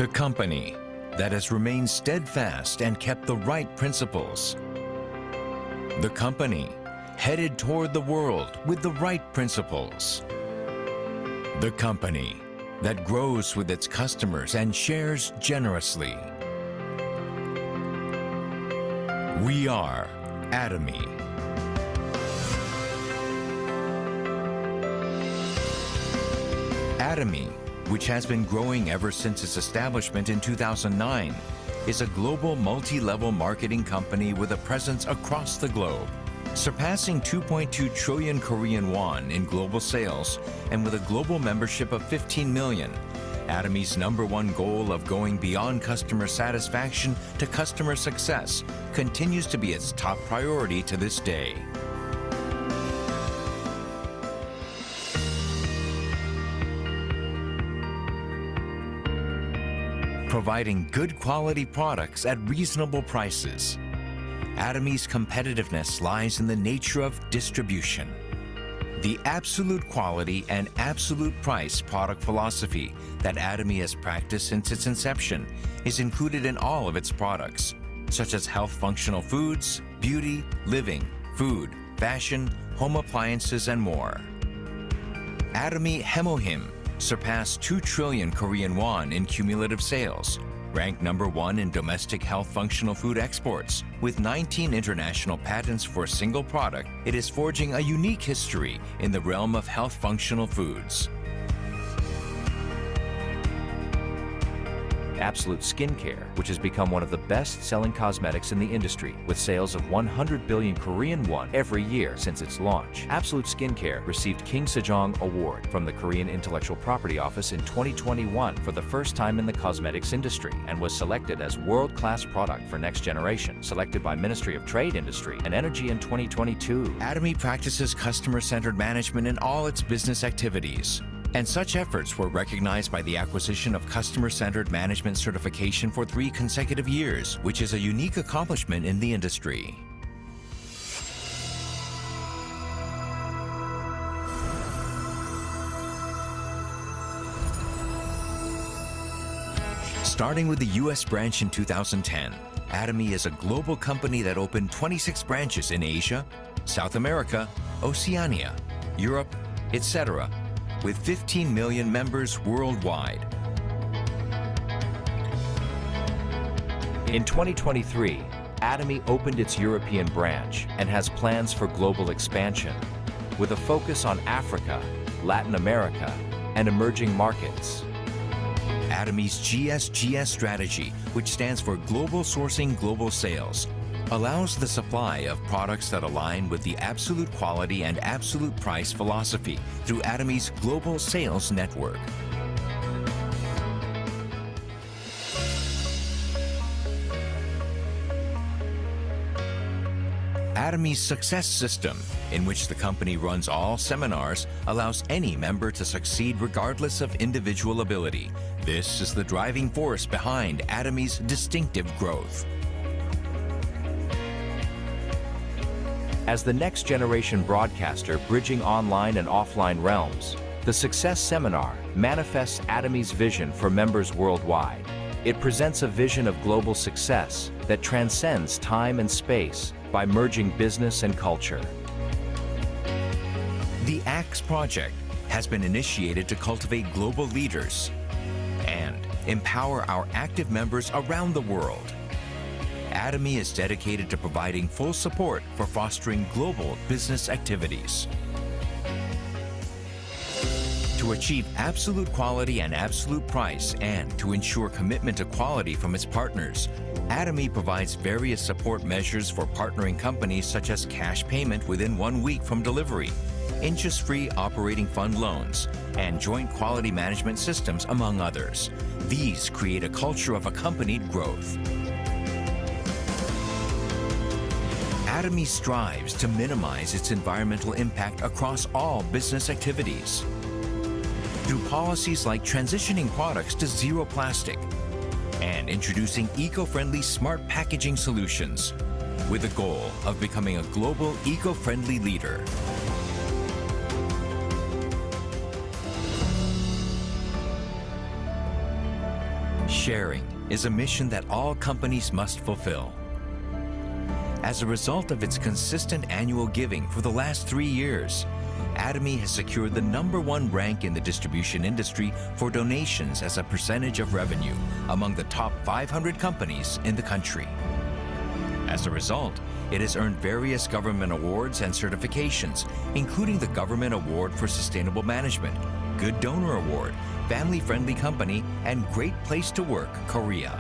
The company that has remained steadfast and kept the right principles. The company headed toward the world with the right principles. The company that grows with its customers and shares generously. We are Atomy. Atomy, which has been growing ever since its establishment in 2009, is a global multi-level marketing company with a presence across the globe, surpassing 2.2 trillion Korean won in global sales and with a global membership of 15 million. Atomy's #1 goal of going beyond customer satisfaction to customer success continues to be its top priority to this day. Providing good quality products at reasonable prices. Atomy's competitiveness lies in the nature of distribution. The absolute quality and absolute price product philosophy that Atomy has practiced since its inception is included in all of its products, such as health functional foods, beauty, living, food, fashion, home appliances, and more. Atomy Hemohim surpassed 2 trillion Korean won in cumulative sales, ranked #1 in domestic health functional food exports. With 19 international patents for a single product, it is forging a unique history in the realm of health functional foods. Absolute Skincare, which has become one of the best-selling cosmetics in the industry, with sales of 100 billion Korean won every year since its launch. Absolute Skincare received King Sejong Award from the Korean Intellectual Property Office in 2021 for the first time in the cosmetics industry and was selected as world-class product for next generation, selected by Ministry of Trade, Industry and Energy in 2022. Atomy practices customer-centered management in all its business activities. And such efforts were recognized by the acquisition of Customer-Centered Management Certification for 3 consecutive years, which is a unique accomplishment in the industry. Starting with the U.S. branch in 2010, Atomy is a global company that opened 26 branches in Asia, South America, Oceania, Europe, etc., with 15 million members worldwide. In 2023, Atomy opened its European branch and has plans for global expansion, with a focus on Africa, Latin America, and emerging markets. Atomy's GSGS strategy, which stands for Global Sourcing Global Sales, allows the supply of products that align with the absolute quality and absolute price philosophy through Atomy's global sales network. Atomy's success system, in which the company runs all seminars, allows any member to succeed regardless of individual ability. This is the driving force behind Atomy's distinctive growth. As the next generation broadcaster bridging online and offline realms, the Success Seminar manifests Atomy's vision for members worldwide. It presents a vision of global success that transcends time and space by merging business and culture. The ACTS project has been initiated to cultivate global leaders and empower our active members around the world. Atomy is dedicated to providing full support for fostering global business activities. To achieve absolute quality and absolute price and to ensure commitment to quality from its partners, Atomy provides various support measures for partnering companies such as cash payment within 1 week from delivery, interest-free operating fund loans, and joint quality management systems, among others. These create a culture of accompanied growth. Atomy strives to minimize its environmental impact across all business activities. Through policies like transitioning products to zero plastic and introducing eco-friendly smart packaging solutions, with the goal of becoming a global eco-friendly leader. Sharing is a mission that all companies must fulfill. As a result of its consistent annual giving for the last 3 years, Atomy has secured the #1 rank in the distribution industry for donations as a percentage of revenue among the top 500 companies in the country. As a result, it has earned various government awards and certifications, including the Government Award for Sustainable Management, Good Donor Award, Family Friendly Company, and Great Place to Work, Korea.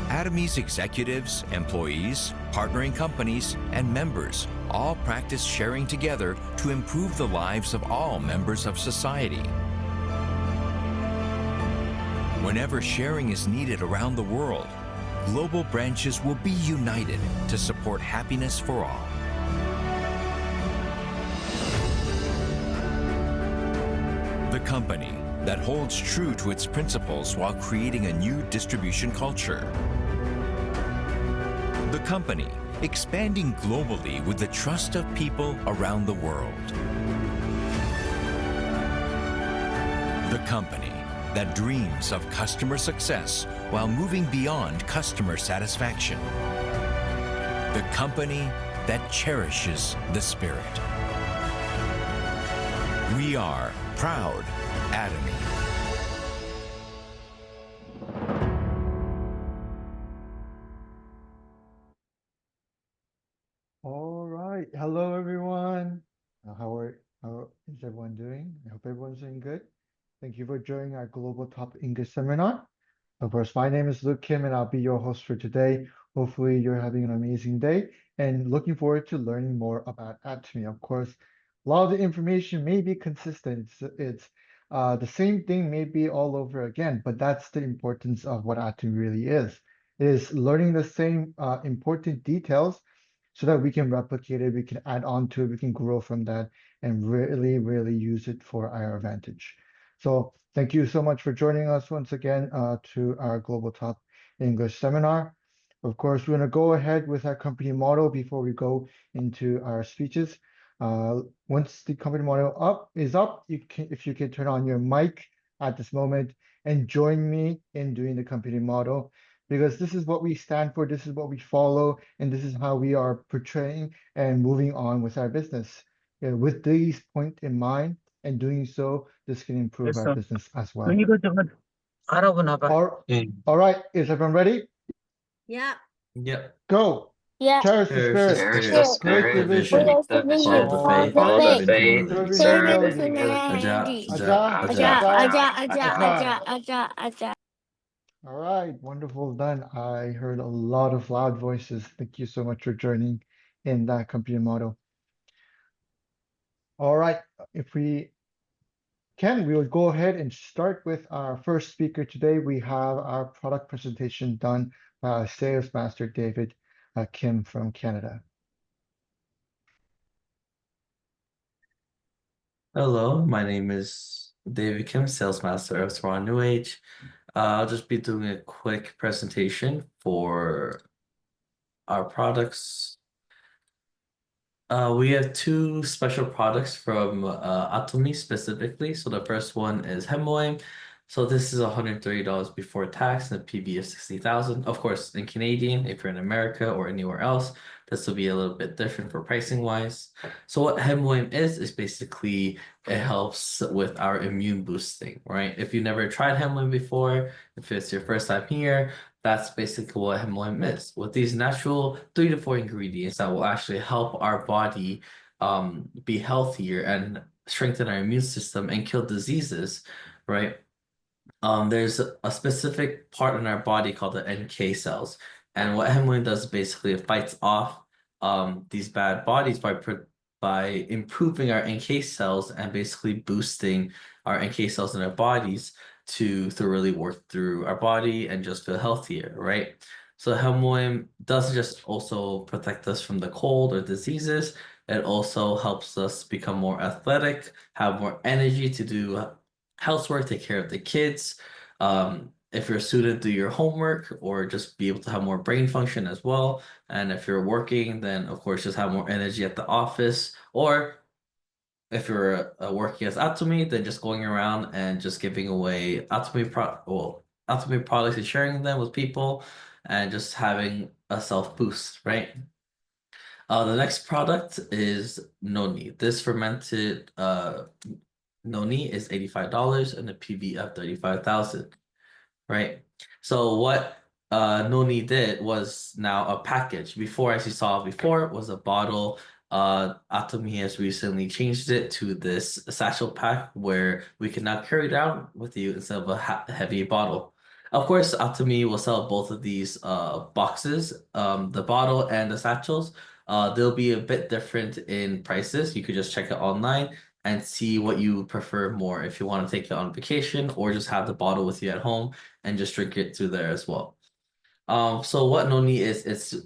Atomy's executives, employees, partnering companies, and members all practice sharing together to improve the lives of all members of society. Whenever sharing is needed around the world, global branches will be united to support happiness for all. The company that holds true to its principles while creating a new distribution culture. The company expanding globally with the trust of people around the world. The company that dreams of customer success while moving beyond customer satisfaction. The company that cherishes the spirit. We are proud Atomy. All right. Hello, everyone. How is everyone doing? I hope everyone's doing good. Thank you for joining our Global Top English Seminar. Of course, my name is Luke Kim, and I'll be your host for today. Hopefully, you're having an amazing day and looking forward to learning more about Atomy. Of course, a lot of the information may be consistent. It's the same thing may be all over again, but that's the importance of what Atomy really is. It is learning the same important details so that we can replicate it, we can add on to it, we can grow from that, and really, really use it for our advantage. So thank you so much for joining us once again to our Global Top English Seminar. Of course, we're going to go ahead with our company motto before we go into our speeches. Once the company motto is up, if you can turn on your mic at this moment and join me in doing the company motto, because this is what we stand for, this is what we follow, and this is how we are portraying and moving on with our business. With these points in mind and doing so, this can improve our business as well. 이것저것 알아보나 봐. All right, is everyone ready? Yeah. Yep. Go! Yeah. Cherish the spirit. Cherish the spirit, Great division. Great division. Follow the faith, Follow the serve faith, unity. serve unity. unity. Aja. All right, wonderful done. I heard a lot of loud voices. Thank you so much for joining in that company model. All right, if we can, we will go ahead and start with our first speaker today. We have our product presentation done by our Sales Master David Kim from Canada. Hello, my name is David Kim, Sales Master of Toronto New Age. I'll just be doing a quick presentation for our products. We have 2 special products from Atomy specifically. So the first one is Hemoim. So this is $130 before tax and a PV of 60,000. Of course, in Canadian, if you're in America or anywhere else, this will be a little bit different for pricing wise. So what Hemoim is basically it helps with our immune boosting, right? If you never tried Hemoim before, if it's your first time here, that's basically what Hemoim is. With these natural 3 to 4 ingredients that will actually help our body be healthier and strengthen our immune system and kill diseases, right? There's a specific part in our body called the NK cells. And what Hemoim does is basically it fights off these bad bodies by improving our NK cells and basically boosting our NK cells in our bodies to really work through our body and just feel healthier, right? So Hemoim doesn't just also protect us from the cold or diseases, it also helps us become more athletic, have more energy to do housework, take care of the kids. If you're a student, do your homework or just be able to have more brain function as well. And if you're working, then of course just have more energy at the office or if you're working as Atomy, then just going around and just giving away Atomy products and sharing them with people, and just having a self boost, right? The next product is noni. This fermented noni is $85 and a PV of 35,000, right? So what noni did was now a package. Before, as you saw before, was a bottle. Atomy has recently changed it to this satchel pack where we can now carry it out with you instead of a heavy bottle. Of course, Atomy will sell both of these boxes, the bottle and the satchels. They'll be a bit different in prices. You could just check it online and see what you prefer more, if you want to take it on vacation or just have the bottle with you at home and just drink it through there as well. So what noni is, it's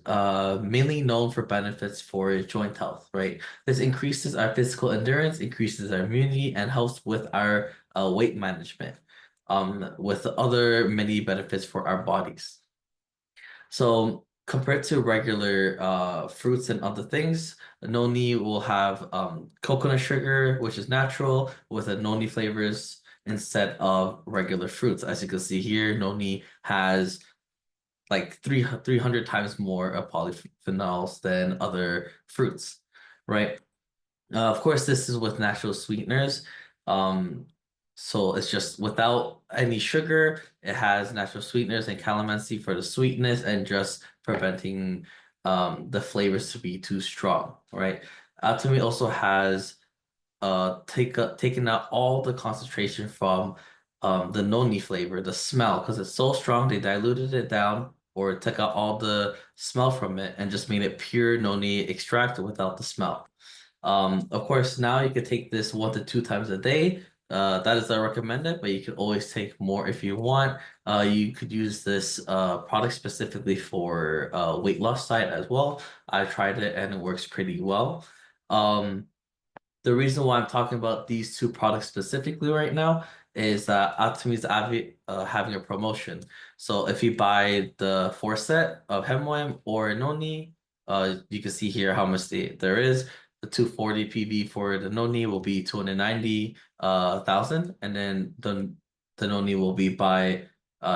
mainly known for benefits for joint health, right? This increases our physical endurance, increases our immunity, and helps with our weight management, with other many benefits for our bodies. So compared to regular fruits and other things, noni will have coconut sugar, which is natural, with a noni flavors instead of regular fruits. As you can see here, noni has like 300 times more polyphenols than other fruits, right? Of course, this is with natural sweeteners. So it's just without any sugar. It has natural sweeteners and calamansi for the sweetness and just preventing the flavors to be too strong, right? Atomy also has taken out all the concentration from the noni flavor, the smell, because it's so strong, they diluted it down or took out all the smell from it and just made it pure noni extract without the smell. Of course, now you could take this 1 to 2 times a day. That is recommended, but you can always take more if you want. You could use this product specifically for weight loss side as well. I tried it and it works pretty well. The reason why I'm talking about these two products specifically right now is that Atomy is having a promotion. So if you buy the 4 set of Hemwem or Noni, you can see here how much there is. The 240 PV for the Noni will be 290,000, and then the Noni will be by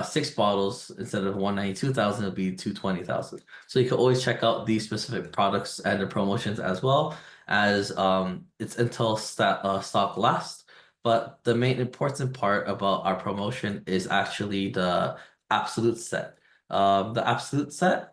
6 bottles instead of 192,000, it'll be 220,000. So you can always check out these specific products and the promotions as well, as it's until stock lasts. But the main important part about our promotion is actually the absolute set. The absolute set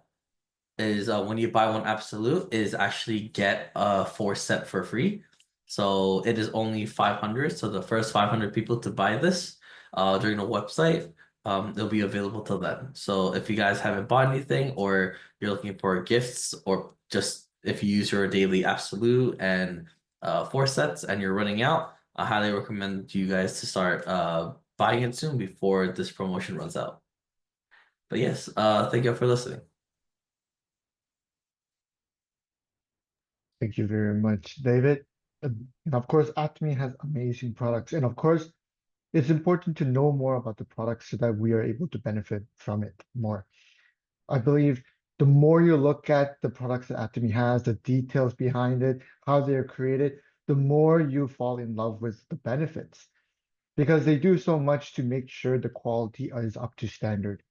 is when you buy one absolute, is actually get a 4 set for free. So it is only 500. So the first 500 people to buy this during the website, it'll be available till then. So if you guys haven't bought anything, or you're looking for gifts, or just if you use your daily absolute and 4 sets and you're running out, I highly recommend you guys to start buying it soon before this promotion runs out. But yes, thank you for listening. Thank you very much, David. And of course, Atomy has amazing products. And of course, it's important to know more about the products so that we are able to benefit from it more. I believe the more you look at the products that Atomy has, the details behind it, how they're created, the more you fall in love with the benefits, because they do so much to make sure the quality is up to standard.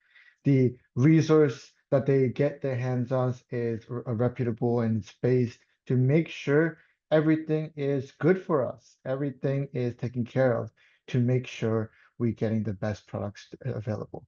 The resource that they get their hands on is reputable, and it's based to make sure everything is good for us. Everything is taken care of to make sure we're getting the best products available.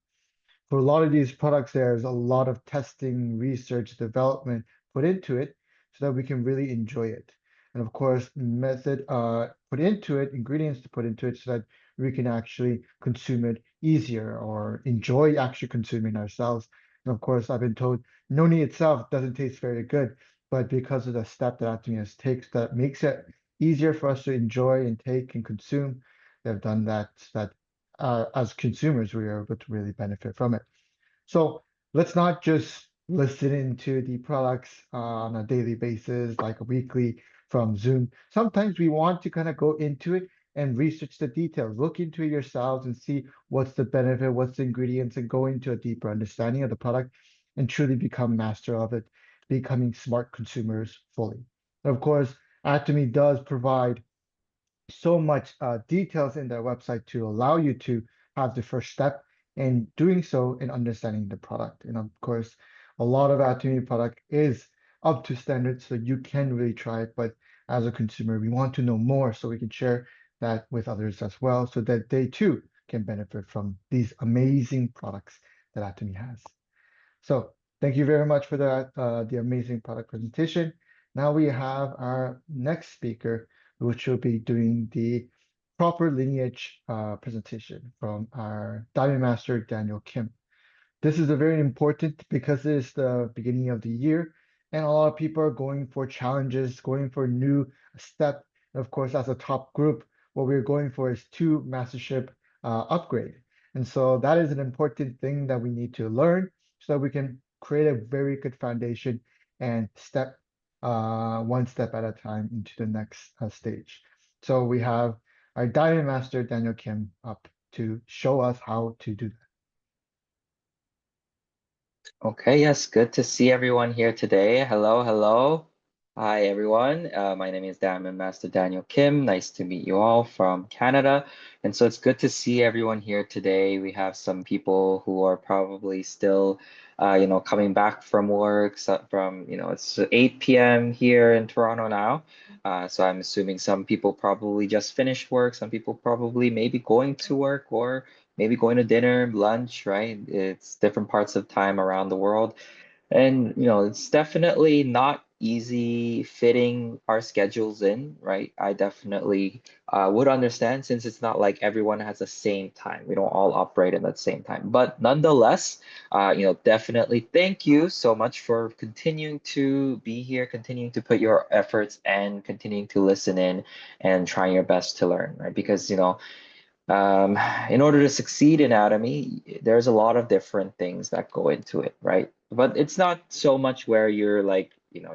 For a lot of these products, there's a lot of testing, research, development put into it so that we can really enjoy it. And of course, method put into it, ingredients to put into it so that we can actually consume it easier or enjoy actually consuming ourselves. And of course, I've been told noni itself doesn't taste very good, but because of the step that Atomy has takes that makes it easier for us to enjoy and take and consume, they've done that so that as consumers, we are able to really benefit from it. So let's not just listen into the products on a daily basis, like a weekly from Zoom. Sometimes we want to kind of go into it and research the details, look into it yourselves and see what's the benefit, what's the ingredients, and go into a deeper understanding of the product and truly become master of it, becoming smart consumers fully. And of course, Atomy does provide so much details in their website to allow you to have the first step in doing so in understanding the product. And of course, a lot of Atomy product is up to standard, so you can really try it. But as a consumer, we want to know more so we can share that with others as well, so that they too can benefit from these amazing products that Atomy has. So thank you very much for the amazing product presentation. Now we have our next speaker, which will be doing the proper lineage presentation from our Diamond Master, Daniel Kim. This is a very important because it is the beginning of the year and a lot of people are going for challenges, going for new step. And of course, as a top group, what we're going for is 2 mastership upgrade. And so that is an important thing that we need to learn so that we can create a very good foundation and step 1 step at a time into the next stage. So we have our Diamond Master, Daniel Kim, up to show us how to do that. Okay, yes, good to see everyone here today. Hello, hello. Hi, everyone. My name is Diamond Master Daniel Kim. Nice to meet you all from Canada. And so it's good to see everyone here today. We have some people who are probably still, coming back from work from, it's 8 p.m. here in Toronto now. So I'm assuming some people probably just finished work. Some people probably maybe going to work or maybe going to dinner, lunch, right? It's different parts of time around the world. And, it's definitely not easy fitting our schedules in, right? I definitely would understand since it's not like everyone has the same time. We don't all operate in the same time. But nonetheless, definitely thank you so much for continuing to be here, continuing to put your efforts and continuing to listen in and trying your best to learn, right? Because, in order to succeed in Atomy, there's a lot of different things that go into it, right? But it's not so much where you're like,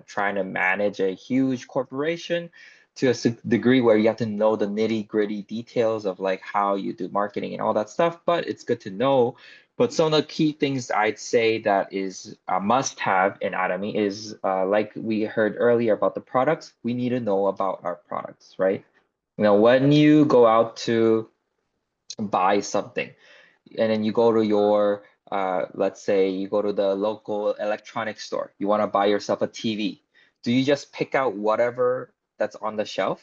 trying to manage a huge corporation to a degree where you have to know the nitty-gritty details of like how you do marketing and all that stuff, but it's good to know. But some of the key things I'd say that is a must-have in Atomy is like we heard earlier about the products, we need to know about our products, right? When you go out to buy something and then you go to your let's say you go to the local electronics store, you want to buy yourself a TV. Do you just pick out whatever that's on the shelf,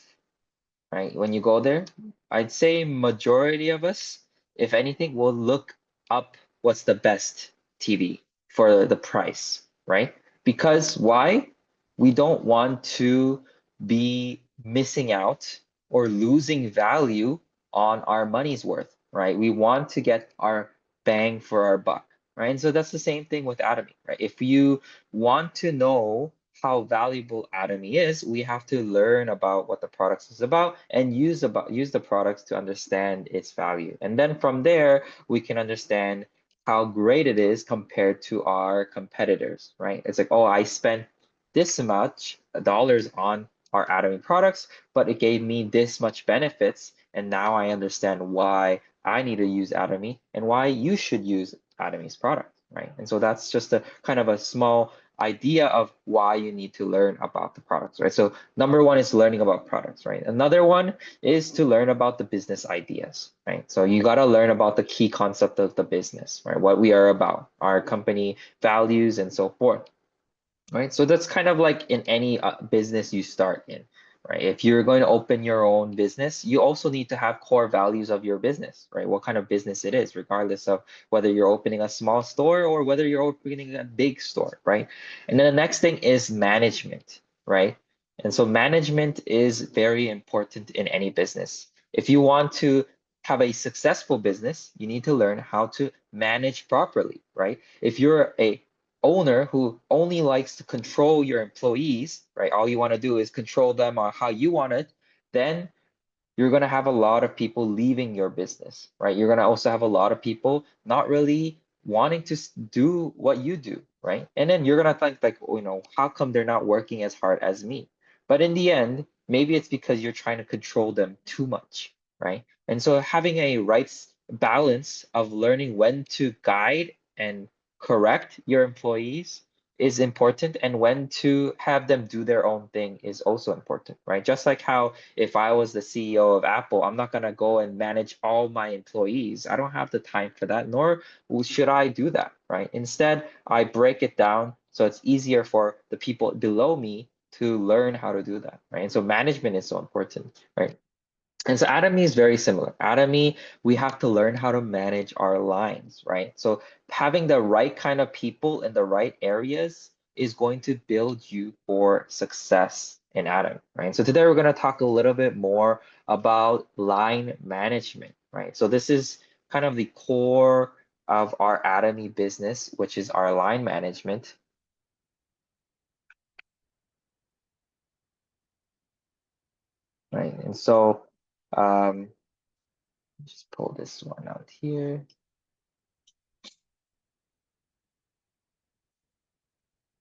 right? When you go there, I'd say majority of us, if anything, will look up what's the best TV for the price, right? Because why? We don't want to be missing out or losing value on our money's worth, right? We want to get our bang for our buck, right? And so that's the same thing with Atomy, right? If you want to know how valuable Atomy is, we have to learn about what the products is about and use the products to understand its value. And then from there, we can understand how great it is compared to our competitors, right? It's like, oh, I spent this much dollars on our Atomy products, but it gave me this much benefits. And now I understand why I need to use Atomy and why you should use Atomy's product, right? And so that's just a kind of a small idea of why you need to learn about the products, right? So number one is learning about products, right? Another one is to learn about the business ideas, right? So you got to learn about the key concept of the business, right? What we are about, our company values and so forth, right? So that's kind of like in any business you start in, right? If you're going to open your own business, you also need to have core values of your business, right? What kind of business it is, regardless of whether you're opening a small store or whether you're opening a big store, right? And then the next thing is management, right? And so management is very important in any business. If you want to have a successful business, you need to learn how to manage properly, right? If you're a owner who only likes to control your employees, right? All you want to do is control them on how you want it, then you're going to have a lot of people leaving your business, right? You're going to also have a lot of people not really wanting to do what you do, right? And then you're going to think like, how come they're not working as hard as me? But in the end, maybe it's because you're trying to control them too much, right? And so having a right balance of learning when to guide and correct your employees is important, and when to have them do their own thing is also important, right? Just like how if I was the CEO of Apple, I'm not going to go and manage all my employees. I don't have the time for that, nor should I do that, right? Instead, I break it down so it's easier for the people below me to learn how to do that, right? And so management is so important, right? And so Atomy is very similar. Atomy, we have to learn how to manage our lines, right? So having the right kind of people in the right areas is going to build you for success in Atomy, right? So today we're going to talk a little bit more about line management, right? So this is kind of the core of our Atomy business, which is our line management. Right, and so just pull this one out here.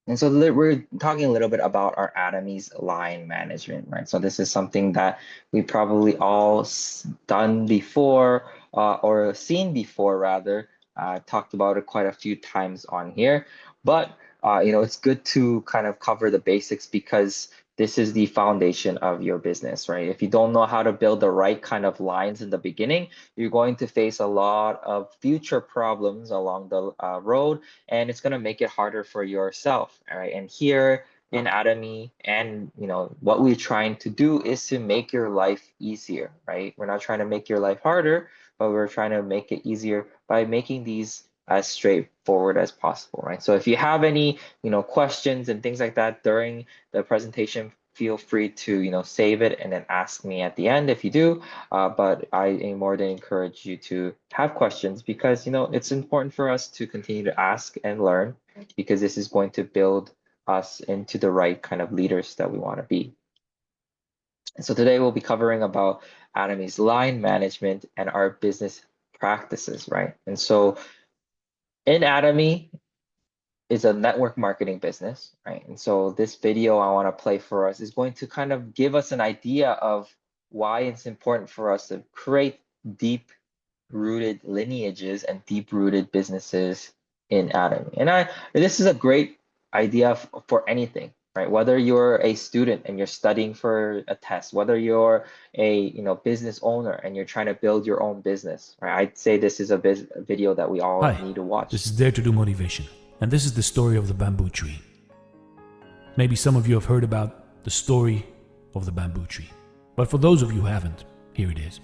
And so we're talking a little bit about our Atomy's line management, right? So this is something that we probably all done before or seen before, rather. Talked about it quite a few times on here, but it's good to kind of cover the basics because this is the foundation of your business, right? If you don't know how to build the right kind of lines in the beginning, you're going to face a lot of future problems along the road, and it's going to make it harder for yourself, all right? And here in Atomy, and what we're trying to do is to make your life easier, right? We're not trying to make your life harder, but we're trying to make it easier by making these as straightforward as possible, right? So if you have any, questions and things like that during the presentation, feel free to, save it and then ask me at the end if you do. But I more than encourage you to have questions because, it's important for us to continue to ask and learn because this is going to build us into the right kind of leaders that we want to be. And so today we'll be covering about Atomy's line management and our business practices, right? And so in Atomy is a network marketing business, right? And so this video I want to play for us is going to kind of give us an idea of why it's important for us to create deep-rooted lineages and deep-rooted businesses in Atomy. And this is a great idea for anything, right? Whether you're a student and you're studying for a test, whether you're a business owner and you're trying to build your own business, right? I'd say this is a video that we all need to watch. This is Dare to Do Motivation, and this is the story of the bamboo tree. Maybe some of you have heard about the story of the bamboo tree, but for those of you who haven't, here it is.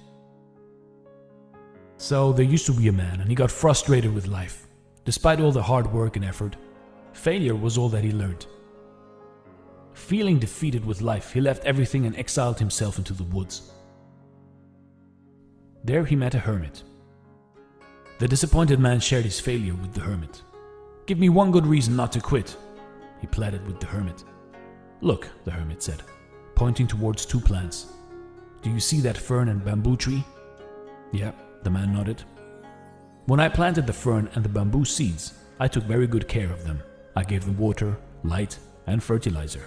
So there used to be a man, and he got frustrated with life. Despite all the hard work and effort, failure was all that he learned. Feeling defeated with life, he left everything and exiled himself into the woods. There he met a hermit. The disappointed man shared his failure with the hermit. "Give me one good reason not to quit," he pleaded with the hermit. "Look," the hermit said, pointing towards two plants. "Do you see that fern and bamboo tree?" "Yeah," the man nodded. "When I planted the fern and the bamboo seeds, I took very good care of them. I gave them water, light, and fertilizer.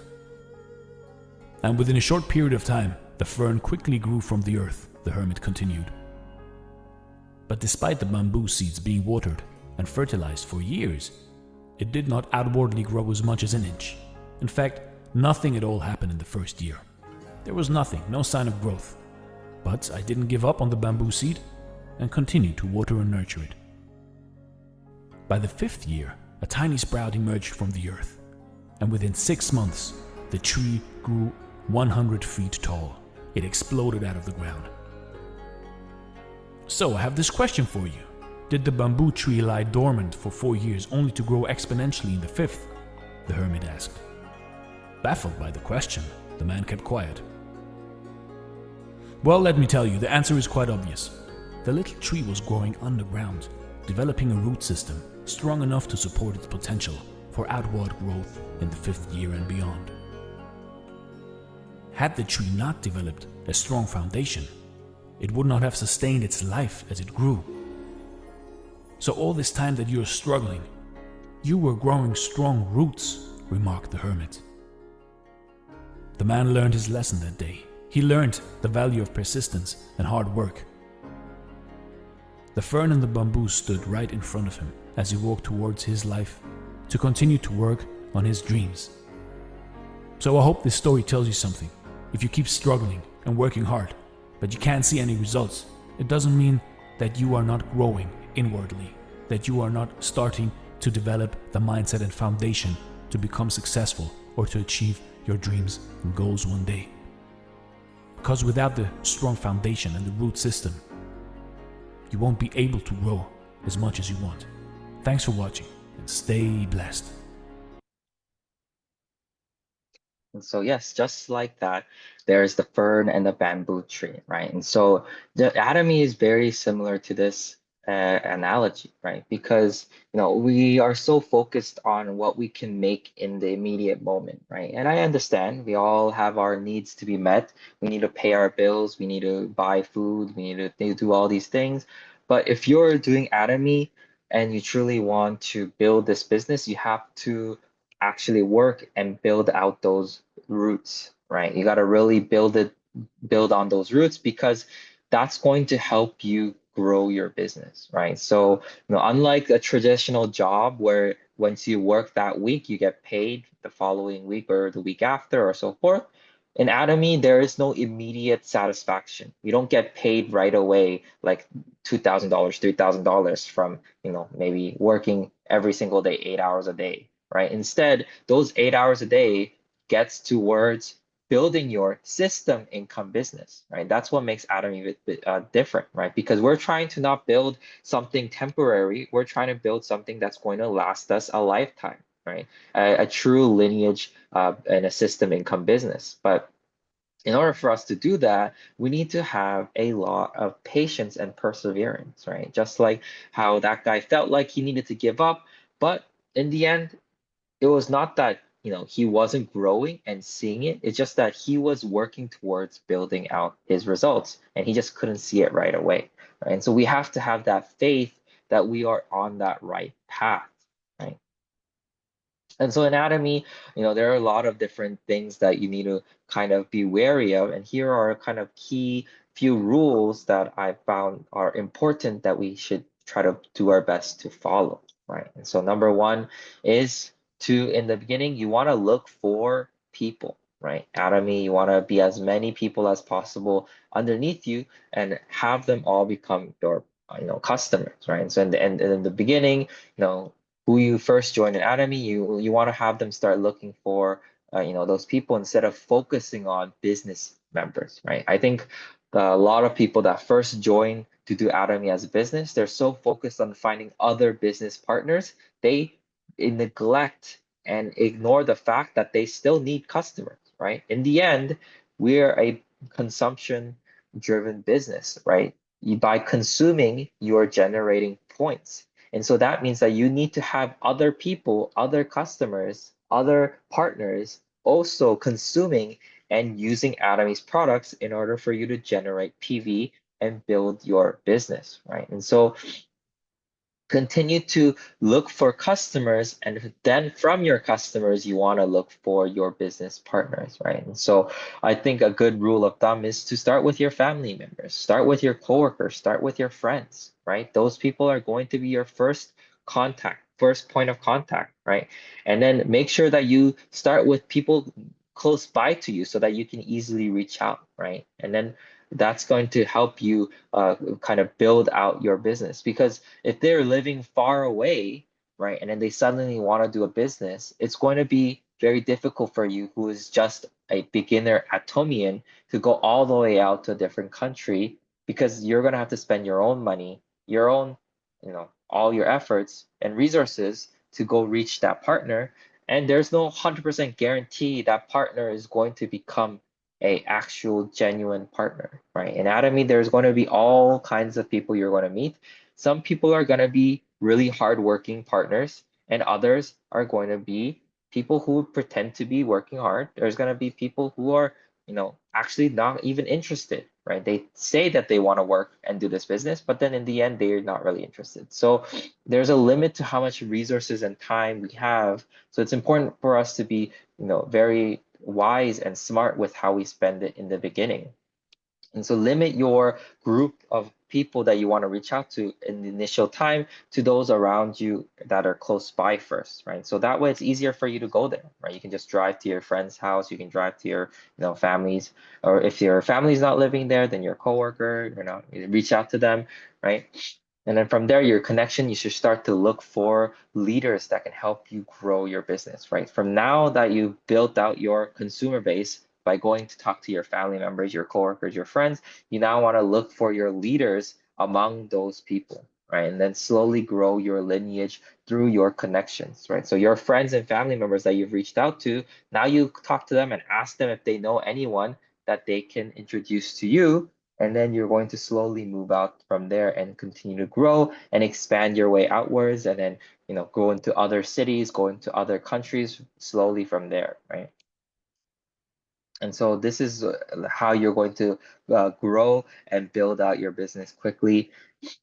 And within a short period of time, the fern quickly grew from the earth," the hermit continued. But despite the bamboo seeds being watered and fertilized for years, it did not outwardly grow as much as an inch. In fact, nothing at all happened in the first year. There was nothing, no sign of growth. But I didn't give up on the bamboo seed and continued to water and nurture it. By the 5th year, a tiny sprout emerged from the earth, and within 6 months, the tree grew 100 feet tall. It exploded out of the ground. "So I have this question for you. Did the bamboo tree lie dormant for 4 years only to grow exponentially in the 5th? The hermit asked. Baffled by the question, the man kept quiet. "Well, let me tell you, the answer is quite obvious. The little tree was growing underground, developing a root system strong enough to support its potential for outward growth in the 5th year and beyond. Had the tree not developed a strong foundation, it would not have sustained its life as it grew. So all this time that you're struggling, you were growing strong roots," remarked the hermit. The man learned his lesson that day. He learned the value of persistence and hard work. The fern and the bamboo stood right in front of him as he walked towards his life to continue to work on his dreams. So I hope this story tells you something. If you keep struggling and working hard, but you can't see any results, it doesn't mean that you are not growing inwardly, that you are not starting to develop the mindset and foundation to become successful or to achieve your dreams and goals one day. Because without the strong foundation and the root system, you won't be able to grow as much as you want. Thanks for watching and stay blessed. And so yes, just like that, there's the fern and the bamboo tree, right? And so the Atomy is very similar to this analogy, right? Because we are so focused on what we can make in the immediate moment, right? And I understand we all have our needs to be met. We need to pay our bills, we need to buy food, we need to do all these things. But if you're doing Atomy and you truly want to build this business, you have to actually work and build out those roots, right? You got to really build on those roots, because that's going to help you grow your business, right? So, unlike a traditional job where once you work that week, you get paid the following week or the week after or so forth. In Atomy, there is no immediate satisfaction. You don't get paid right away, like $2,000, $3,000 from, maybe working every single day, 8 hours a day, right? Instead, those 8 hours a day gets towards building your system income business, right? That's what makes Atomy different, right? Because we're trying to not build something temporary. We're trying to build something that's going to last us a lifetime, right? A true lineage and a system income business. But in order for us to do that, we need to have a lot of patience and perseverance, right? Just like how that guy felt like he needed to give up, but in the end, it was not that he wasn't growing and seeing it. It's just that he was working towards building out his results, and he just couldn't see it right away, right? And so we have to have that faith that we are on that right path, right? And so in Atomy, there are a lot of different things that you need to kind of be wary of. And here are kind of key few rules that I found are important that we should try to do our best to follow, right? And so number one is in the beginning, you want to look for people, right? Atomy, you want to be as many people as possible underneath you and have them all become your customers, right? And so in the beginning, who you first join in Atomy, you want to have them start looking for those people instead of focusing on business members, right? I think a lot of people that first join to do Atomy as a business, they're so focused on finding other business partners, they neglect and ignore the fact that they still need customers, right? In the end, we're a consumption-driven business, right? By consuming, you're generating points. And so that means that you need to have other people, other customers, other partners also consuming and using Atomy's products in order for you to generate PV and build your business, right? And so continue to look for customers, and then from your customers, you want to look for your business partners, right? And so I think a good rule of thumb is to start with your family members, start with your coworkers, start with your friends, right? Those people are going to be your first point of contact, right? And then make sure that you start with people close by to you so that you can easily reach out, right? And then that's going to help you kind of build out your business, because if they're living far away, right, and then they suddenly want to do a business, it's going to be very difficult for you, who is just a beginner Atomian, to go all the way out to a different country, because you're going to have to spend your own money, your own, all your efforts and resources to go reach that partner. And there's no 100% guarantee that partner is going to become a actual genuine partner, right? In Atomy, there's going to be all kinds of people you're going to meet. Some people are going to be really hardworking partners, and others are going to be people who pretend to be working hard. There's going to be people who are, actually not even interested, right? They say that they want to work and do this business, but then in the end, they're not really interested. So there's a limit to how much resources and time we have. So it's important for us to be, very wise and smart with how we spend it in the beginning. And so limit your group of people that you want to reach out to in the initial time to those around you that are close by first, right? So that way it's easier for you to go there, right? You can just drive to your friend's house, you can drive to your, families, or if your family's not living there, then your coworker, you reach out to them, right? And then from there, your connection, you should start to look for leaders that can help you grow your business, right? From now that you've built out your consumer base by going to talk to your family members, your coworkers, your friends, you now want to look for your leaders among those people, right? And then slowly grow your lineage through your connections, right? So your friends and family members that you've reached out to, now you talk to them and ask them if they know anyone that they can introduce to you. And then you're going to slowly move out from there and continue to grow and expand your way outwards, and then go into other cities, go into other countries slowly from there, right? And so this is how you're going to grow and build out your business quickly.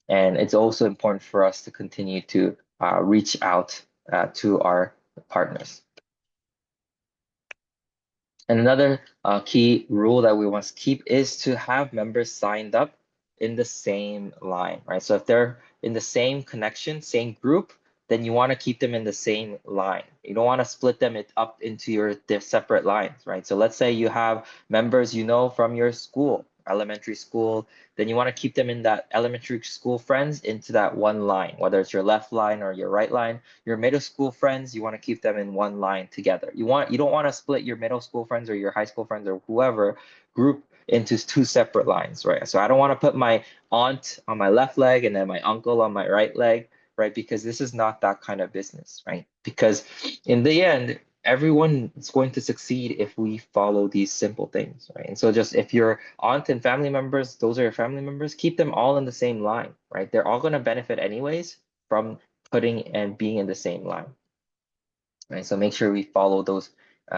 And it's also important for us to continue to reach out to our partners. And another key rule that we must keep is to have members signed up in the same line, right? So if they're in the same connection, same group, then you want to keep them in the same line. You don't want to split them up into their separate lines, right? So let's say you have members from your school, elementary school, then you want to keep them in that elementary school friends into that one line, whether it's your left line or your right line. Your middle school friends, you want to keep them in one line together. You don't want to split your middle school friends or your high school friends or whoever group into two separate lines, right? So I don't want to put my aunt on my left leg and then my uncle on my right leg, right? Because this is not that kind of business, right? Because in the end, everyone is going to succeed if we follow these simple things, right? And so just if your aunt and family members, those are your family members, keep them all in the same line, right? They're all going to benefit anyways from putting and being in the same line, right? So make sure we follow those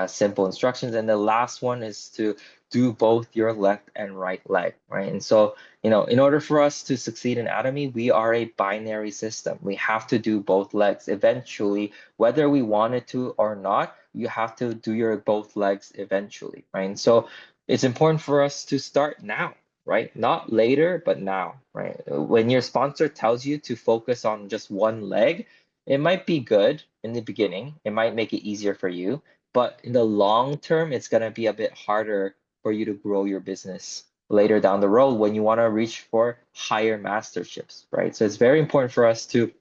simple instructions. And the last one is to do both your left and right leg, right? And so, in order for us to succeed in Atomy, we are a binary system. We have to do both legs eventually, whether we wanted to or not. You have to do your both legs eventually, right? And so it's important for us to start now, right? Not later, but now, right? When your sponsor tells you to focus on just one leg, it might be good in the beginning. It might make it easier for you, but in the long term, it's going to be a bit harder for you to grow your business later down the road when you want to reach for higher masterships, right? So it's very important for us to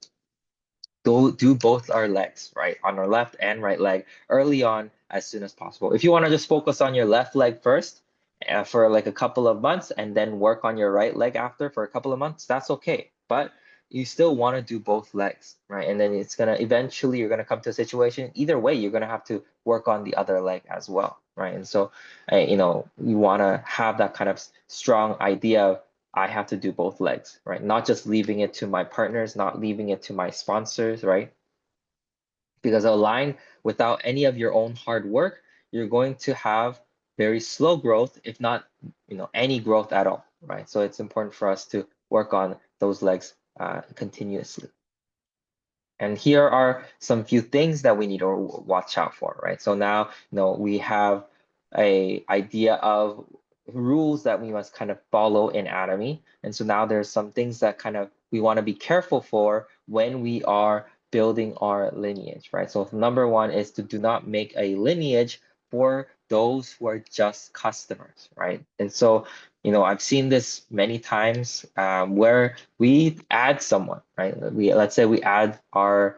do both our legs, right? On our left and right leg early on as soon as possible. If you want to just focus on your left leg first for like a couple of months and then work on your right leg after for a couple of months, that's okay. But you still want to do both legs, right? And then it's going to eventually, you're going to come to a situation, either way, you're going to have to work on the other leg as well, right? And so, you want to have that kind of strong idea of, I have to do both legs, right? Not just leaving it to my partners, not leaving it to my sponsors, right? Because a line without any of your own hard work, you're going to have very slow growth, if not, any growth at all, right? So it's important for us to work on those legs continuously. And here are some few things that we need to watch out for, right? So now, we have a idea of rules that we must kind of follow in Atomy. And so now there's some things that kind of we want to be careful for when we are building our lineage, right? So number one is to do not make a lineage for those who are just customers, right? And so, I've seen this many times where we add someone, right? Let's say we add our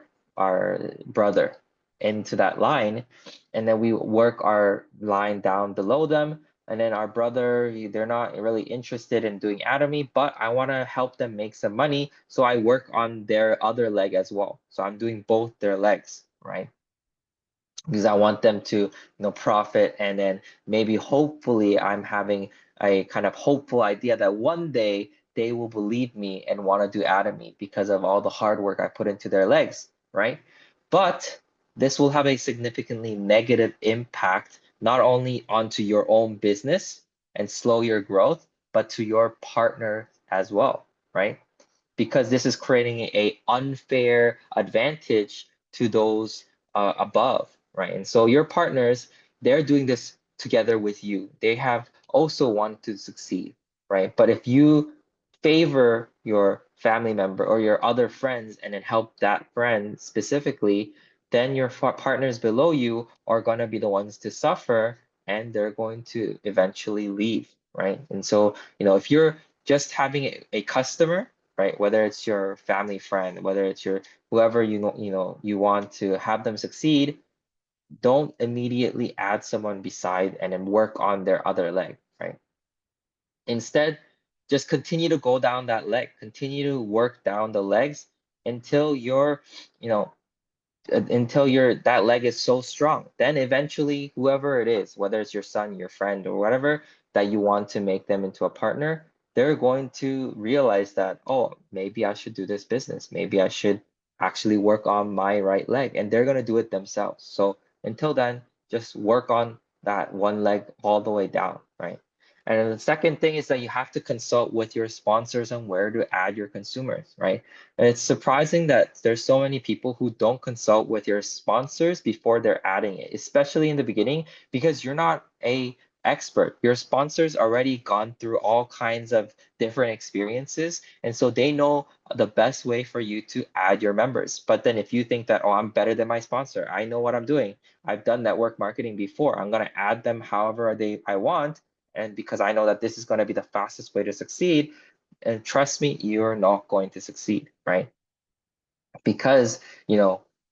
brother into that line, and then we work our line down below them. And then our brother, they're not really interested in doing Atomy, but I want to help them make some money. So I work on their other leg as well. So I'm doing both their legs, right? Because I want them to, profit. And then maybe hopefully I'm having a kind of hopeful idea that one day they will believe me and want to do Atomy because of all the hard work I put into their legs, right? But this will have a significantly negative impact, not only onto your own business and slow your growth, but to your partner as well, right? Because this is creating an unfair advantage to those above, right? And so your partners, they're doing this together with you. They have also want to succeed, right? But if you favor your family member or your other friends and then help that friend specifically, then your partners below you are going to be the ones to suffer, and they're going to eventually leave, right? And so, if you're just having a customer, right, whether it's your family friend, whether it's your whoever you want to have them succeed, don't immediately add someone beside and then work on their other leg, right? Instead, just continue to go down that leg, continue to work down the legs until that leg is so strong. Then eventually, whoever it is, whether it's your son, your friend, or whatever, that you want to make them into a partner, they're going to realize that, oh, maybe I should do this business. Maybe I should actually work on my right leg, and they're going to do it themselves. So until then, just work on that one leg all the way down, right? And then the second thing is that you have to consult with your sponsors on where to add your consumers, right? And it's surprising that there's so many people who don't consult with your sponsors before they're adding it, especially in the beginning, because you're not a expert. Your sponsors already gone through all kinds of different experiences, and so they know the best way for you to add your members. But then if you think that, oh, I'm better than my sponsor, I know what I'm doing, I've done network marketing before, I'm going to add them however I want, and because I know that this is going to be the fastest way to succeed, and trust me, you're not going to succeed, right? Because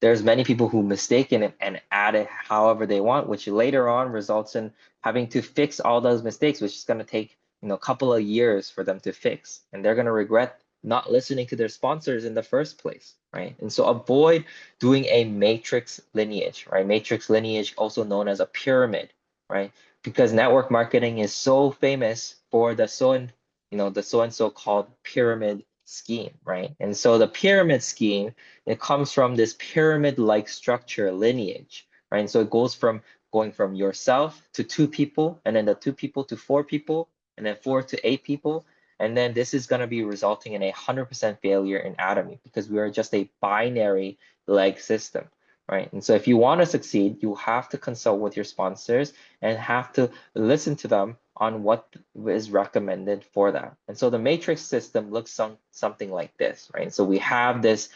there's many people who mistaken it and add it however they want, which later on results in having to fix all those mistakes, which is going to take a couple of years for them to fix, and they're going to regret not listening to their sponsors in the first place, right? And so avoid doing a matrix lineage, right? Matrix lineage, also known as a pyramid, right? Because network marketing is so famous for the so and so called pyramid scheme, right? And so the pyramid scheme, it comes from this pyramid-like structure lineage, right? And so it goes from going from yourself to 2 people, and then the 2 people to 4 people, and then 4 to 8 people. And then this is going to be resulting in 100% failure in Atomy, because we are just a binary leg system, right? And so if you want to succeed, you have to consult with your sponsors and have to listen to them on what is recommended for that. And so the matrix system looks something like this, right? So we have this,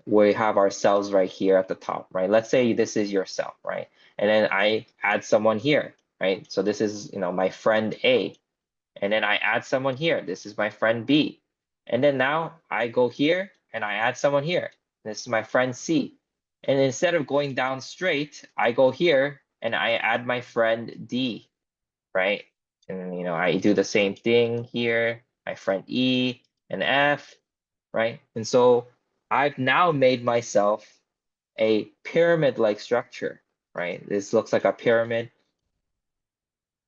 we have ourselves right here at the top, right? Let's say this is yourself, right? And then I add someone here, right? So this is, my friend A. And then I add someone here. This is my friend B. And then now I go here and I add someone here. This is my friend C. And instead of going down straight, I go here and I add my friend D, right? And I do the same thing here, my friend E and F, right? And so I've now made myself a pyramid-like structure, right? This looks like a pyramid.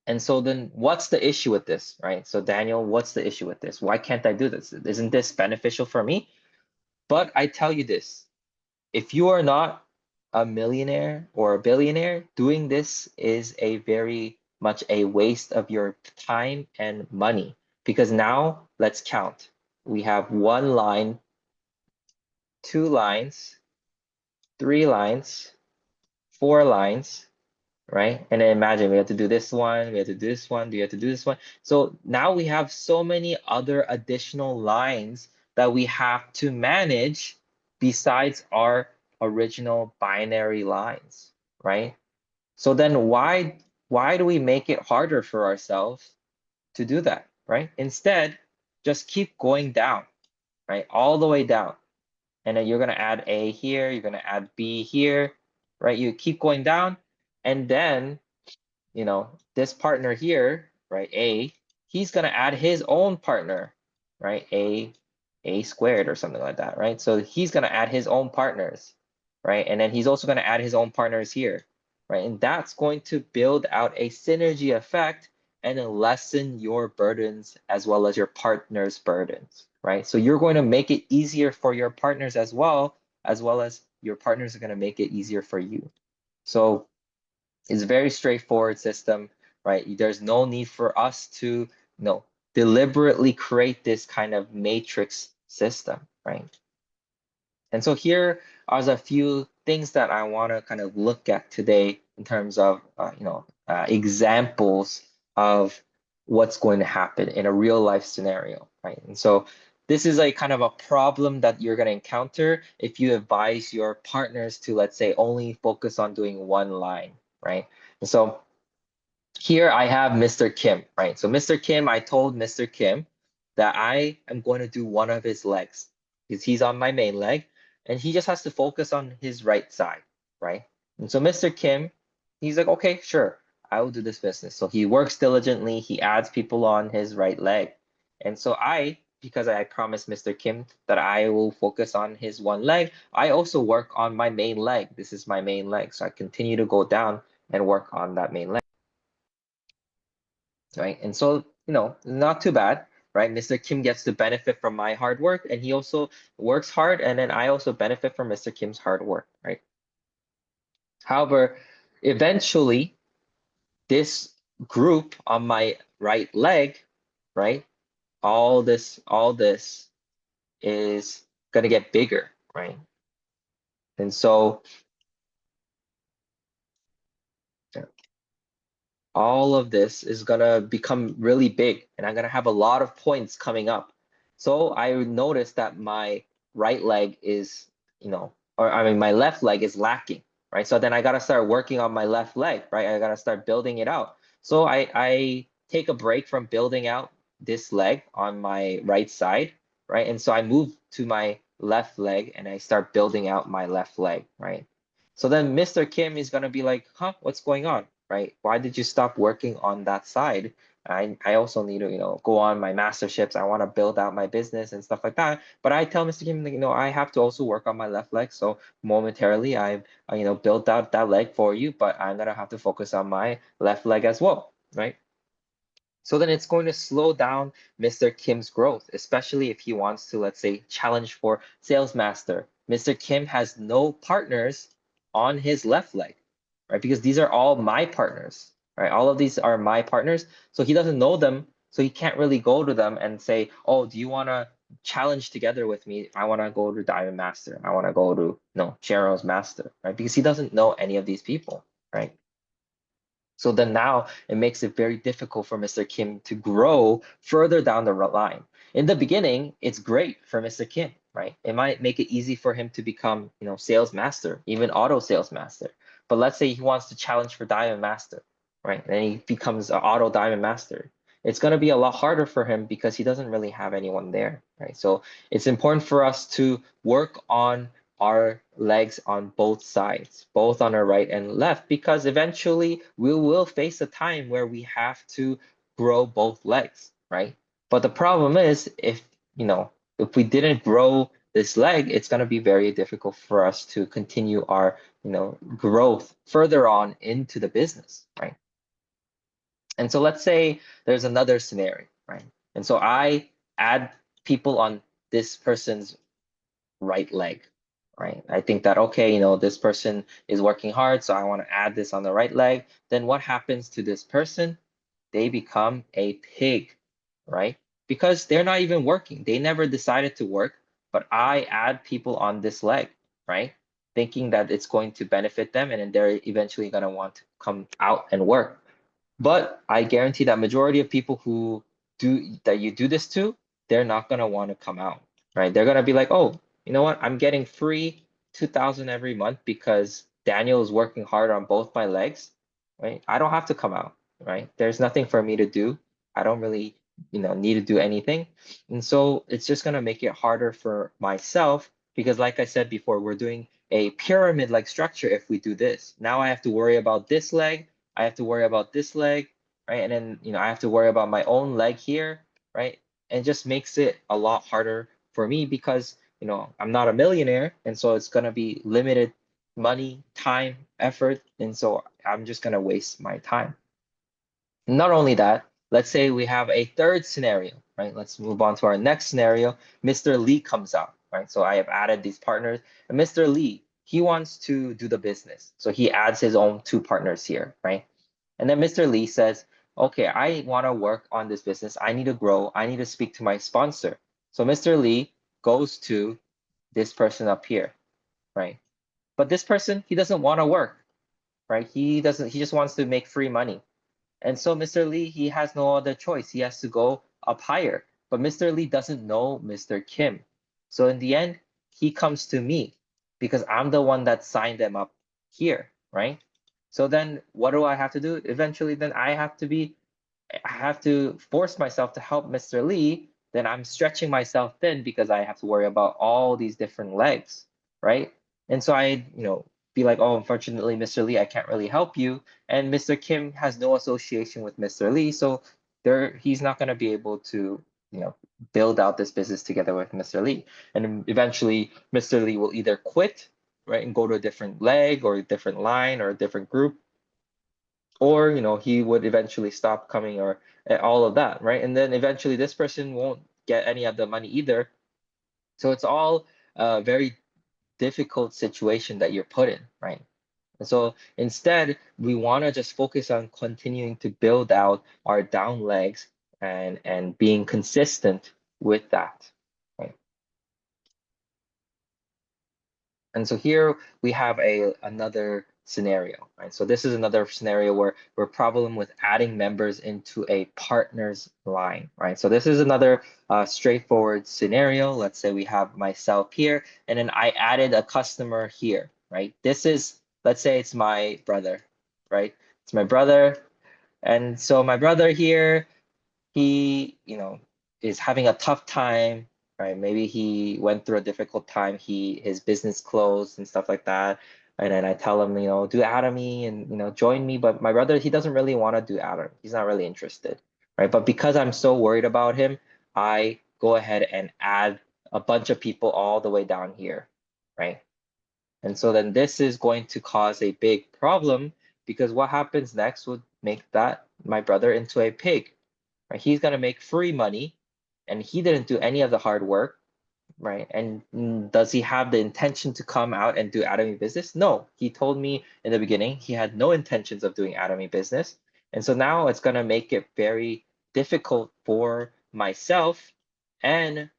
And so then what's the issue with this, right? So Daniel, what's the issue with this? Why can't I do this? Isn't this beneficial for me? But I tell you this, if you are not a millionaire or a billionaire, doing this is a very much a waste of your time and money. Because now let's count. We have 1 line, 2 lines, 3 lines, 4 lines, right? And then imagine we have to do this one, we have to do this one, we have to do this one. So now we have so many other additional lines that we have to manage besides our original binary lines, right? So then why do we make it harder for ourselves to do that, right? Instead, just keep going down, right? All the way down. And then you're going to add A here, you're going to add B here, right? You keep going down, and then this partner here, right, A, he's going to add his own partner, right, A squared or something like that, right? So he's going to add his own partners, right? And then he's also going to add his own partners here, right? And that's going to build out a synergy effect and then lessen your burdens as well as your partner's burdens, right? So you're going to make it easier for your partners as well as your partners are going to make it easier for you. So it's a very straightforward system, right? There's no need for us to deliberately create this kind of matrix system, right? And so here are a few things that I want to kind of look at today in terms of examples of what's going to happen in a real life scenario, right? And so this is like kind of a problem that you're going to encounter if you advise your partners to, let's say, only focus on doing one line, right? And so here I have Mr. Kim, right? So Mr. Kim, I told Mr. Kim that I am going to do one of his legs because he's on my main leg and he just has to focus on his right side, right? And so Mr. Kim, he's like, okay, sure, I will do this business. So he works diligently, he adds people on his right leg. And so because I promised Mr. Kim that I will focus on his one leg, I also work on my main leg. This is my main leg. So I continue to go down and work on that main leg. Right? And so, not too bad, right? Mr. Kim gets to benefit from my hard work and he also works hard. And then I also benefit from Mr. Kim's hard work, right? However, eventually this group on my right leg, right? All this is going to get bigger, right? And so all of this is going to become really big and I'm going to have a lot of points coming up. So I noticed that my right leg is, my left leg is lacking, right? So then I got to start working on my left leg, right? I got to start building it out. So I take a break from building out this leg on my right side, right? And so I move to my left leg and I start building out my left leg, right? So then Mr. Kim is going to be like, huh, what's going on? Right? Why did you stop working on that side? I also need to, go on my masterships. I want to build out my business and stuff like that. But I tell Mr. Kim, I have to also work on my left leg. So momentarily, I've, built out that leg for you, but I'm going to have to focus on my left leg as well, right? So then it's going to slow down Mr. Kim's growth, especially if he wants to, let's say, challenge for sales master. Mr. Kim has no partners on his left leg, right? Because these are all my partners, right? All of these are my partners. So he doesn't know them. So he can't really go to them and say, oh, do you want to challenge together with me? I want to go to Diamond Master. I want to go to, Cheryl's Master, right? Because he doesn't know any of these people, right? So then now it makes it very difficult for Mr. Kim to grow further down the line. In the beginning, it's great for Mr. Kim, right? It might make it easy for him to become, sales master, even auto sales master. But let's say he wants to challenge for Diamond Master, right? And he becomes an auto Diamond Master. It's going to be a lot harder for him because he doesn't really have anyone there, right? So it's important for us to work on our legs on both sides, both on our right and left, because eventually we will face a time where we have to grow both legs, right? But the problem is if we didn't grow this leg, it's going to be very difficult for us to continue our, growth further on into the business, right? And so let's say there's another scenario, right? And so I add people on this person's right leg, right? I think that, okay, this person is working hard, so I want to add this on the right leg. Then what happens to this person? They become a pig, right? Because they're not even working. They never decided to work, but I add people on this leg, right? Thinking that it's going to benefit them and then they're eventually going to want to come out and work. But I guarantee that majority of people who you do this to, they're not going to want to come out, right? They're going to be like, oh, you know what? I'm getting free 2,000 every month because Daniel is working hard on both my legs, right? I don't have to come out, right? There's nothing for me to do. I don't really, need to do anything. And so it's just going to make it harder for myself because like I said before, we're doing a pyramid-like structure if we do this. Now I have to worry about this leg. I have to worry about this leg, right? And then, I have to worry about my own leg here, right? And it just makes it a lot harder for me because, I'm not a millionaire. And so it's going to be limited money, time, effort. And so I'm just going to waste my time. Not only that, let's say we have a third scenario, right? Let's move on to our next scenario. Mr. Lee comes out, right? So I have added these partners. And Mr. Lee, he wants to do the business. So he adds his own 2 partners here, right? And then Mr. Lee says, okay, I want to work on this business. I need to grow. I need to speak to my sponsor. So Mr. Lee goes to this person up here, right? But this person, he doesn't want to work, right? He just wants to make free money. And so Mr. Lee, he has no other choice. He has to go up higher. but Mr. Lee doesn't know Mr. Kim. So in the end, he comes to me because I'm the one that signed them up here, right? So then what do I have to do? Eventually, then I have to force myself to help Mr. Lee. Then I'm stretching myself thin because I have to worry about all these different legs, right? And so I, be like, oh, unfortunately, Mr. Lee, I can't really help you. And Mr. Kim has no association with Mr. Lee, so he's not going to be able to, build out this business together with Mr. Lee. And eventually, Mr. Lee will either quit, right, and go to a different leg or a different line or a different group, or he would eventually stop coming, or all of that, right? And then eventually this person won't get any of the money either. So it's all a very difficult situation that you're put in, right? And so instead, we want to just focus on continuing to build out our down legs and being consistent with that, right? And so here we have another scenario, right? So this is another scenario where we're problem with adding members into a partner's line, right? So this is another straightforward scenario. Let's say we have myself here, and then I added a customer here, right? Let's say it's my brother, right? It's my brother. And so my brother here, he, is having a tough time, right? Maybe he went through a difficult time. His business closed and stuff like that. And then I tell him, do Atomy and, join me. But my brother, he doesn't really want to do Atomy. He's not really interested, right? But because I'm so worried about him, I go ahead and add a bunch of people all the way down here, right? And so then this is going to cause a big problem, because what happens next would make my brother into a pig, right? He's going to make free money, and he didn't do any of the hard work, right? And does he have the intention to come out and do Atomy business? No, he told me in the beginning he had no intentions of doing Atomy business. And so now it's going to make it very difficult for myself and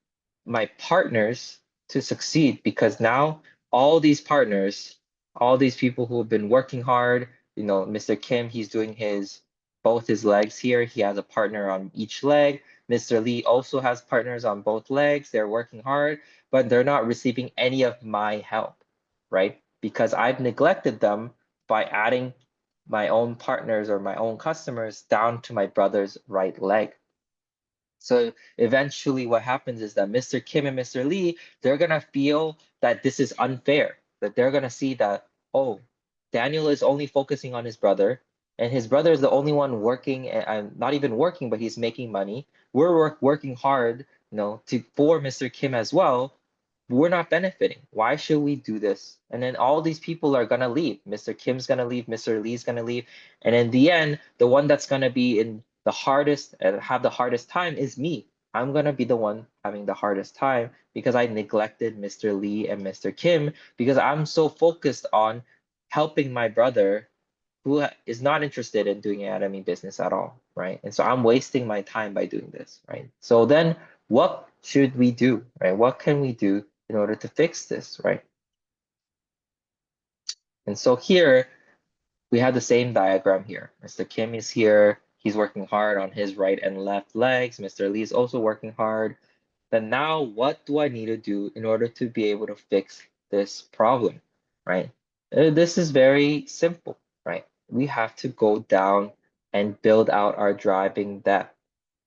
my partners to succeed, because now all these partners, all these people who have been working hard, Mr. Kim, he's doing both his legs here. He has a partner on each leg. Mr. Lee also has partners on both legs. They're working hard, but they're not receiving any of my help, right? Because I've neglected them by adding my own partners or my own customers down to my brother's right leg. So eventually what happens is that Mr. Kim and Mr. Lee, they're going to feel that this is unfair, that they're going to see that, oh, Daniel is only focusing on his brother, and his brother is the only one working, and not even working, but he's making money. We're working hard, for Mr. Kim as well. We're not benefiting. Why should we do this? And then all these people are going to leave. Mr. Kim's going to leave, Mr. Lee's going to leave. And in the end, the one that's going to be in the hardest and have the hardest time is me. I'm going to be the one having the hardest time because I neglected Mr. Lee and Mr. Kim, because I'm so focused on helping my brother who is not interested in doing Atomy business at all, right? And so I'm wasting my time by doing this, right? So then what should we do, right? What can we do in order to fix this, right? And so here we have the same diagram here. Mr. Kim is here. He's working hard on his right and left legs. Mr. Lee is also working hard. Then now what do I need to do in order to be able to fix this problem, right? This is very simple, right? We have to go down and build out our driving depth,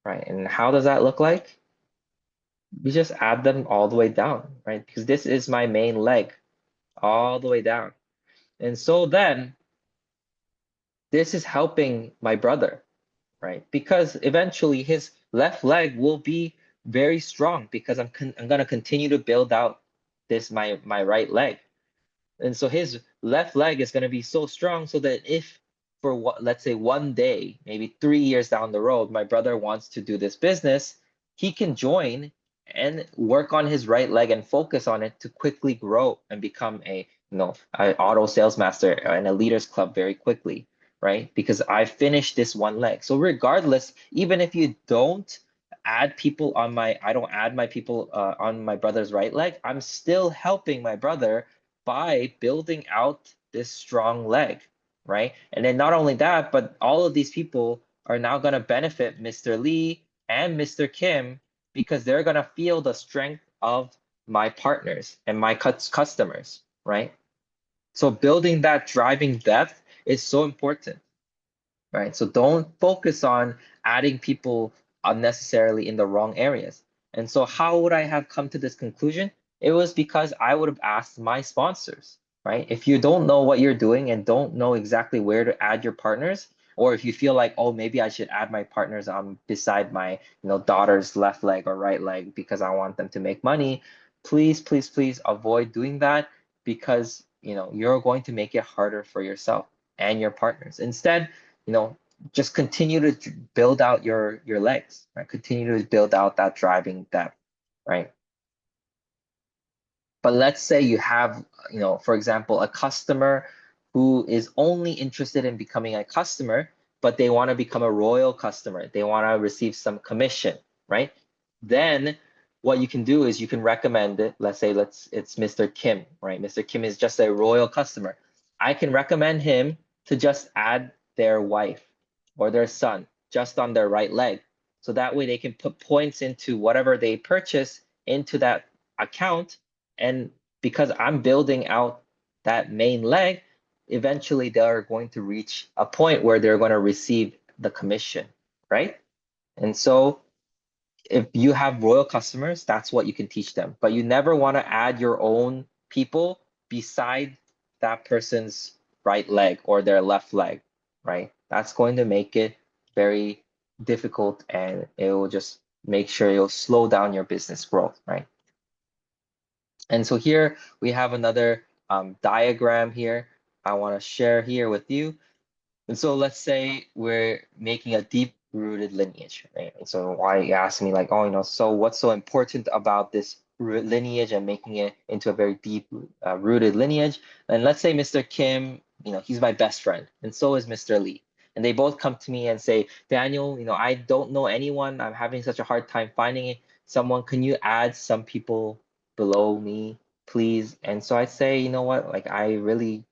right? And how does that look like? We just add them all the way down, right? Because this is my main leg, all the way down. And so then this is helping my brother, right? Because eventually his left leg will be very strong, because I'm going to continue to build out my right leg. And so his left leg is going to be so strong, so that if for let's say one day, maybe 3 years down the road, my brother wants to do this business, he can join and work on his right leg and focus on it to quickly grow and become an auto sales master and a leaders club very quickly, right? Because I finished this one leg. So regardless, even if you don't add people on I don't add my people on my brother's right leg, I'm still helping my brother by building out this strong leg, right? And then not only that, but all of these people are now going to benefit Mr. Lee and Mr. Kim because they're gonna feel the strength of my partners and my customers, right? So building that driving depth is so important, right? So don't focus on adding people unnecessarily in the wrong areas. And so how would I have come to this conclusion? It was because I would have asked my sponsors, right? If you don't know what you're doing and don't know exactly where to add your partners, or if you feel like, oh, maybe I should add my partners beside my daughter's left leg or right leg because I want them to make money, please, please, please avoid doing that, because you're going to make it harder for yourself and your partners. Instead, just continue to build out your legs, right? Continue to build out that driving depth, right? But let's say you have, for example, a customer who is only interested in becoming a customer, but they want to become a royal customer. They want to receive some commission, right? Then what you can do is you can recommend it. Let's say it's Mr. Kim, right? Mr. Kim is just a royal customer. I can recommend him to just add their wife or their son just on their right leg. So that way they can put points into whatever they purchase into that account. And because I'm building out that main leg, eventually they're going to reach a point where they're going to receive the commission, right? And so if you have royal customers, that's what you can teach them. But you never want to add your own people beside that person's right leg or their left leg, right? That's going to make it very difficult, and it will just make sure you'll slow down your business growth, right? And so here we have another diagram here I want to share here with you. And so let's say we're making a deep-rooted lineage, right? And so why you ask me like, oh, so what's so important about this lineage and making it into a very deep-rooted lineage? And let's say Mr. Kim, he's my best friend, and so is Mr. Lee. And they both come to me and say, Daniel, I don't know anyone. I'm having such a hard time finding someone. Can you add some people below me, please? And so I say, you know what, like I really,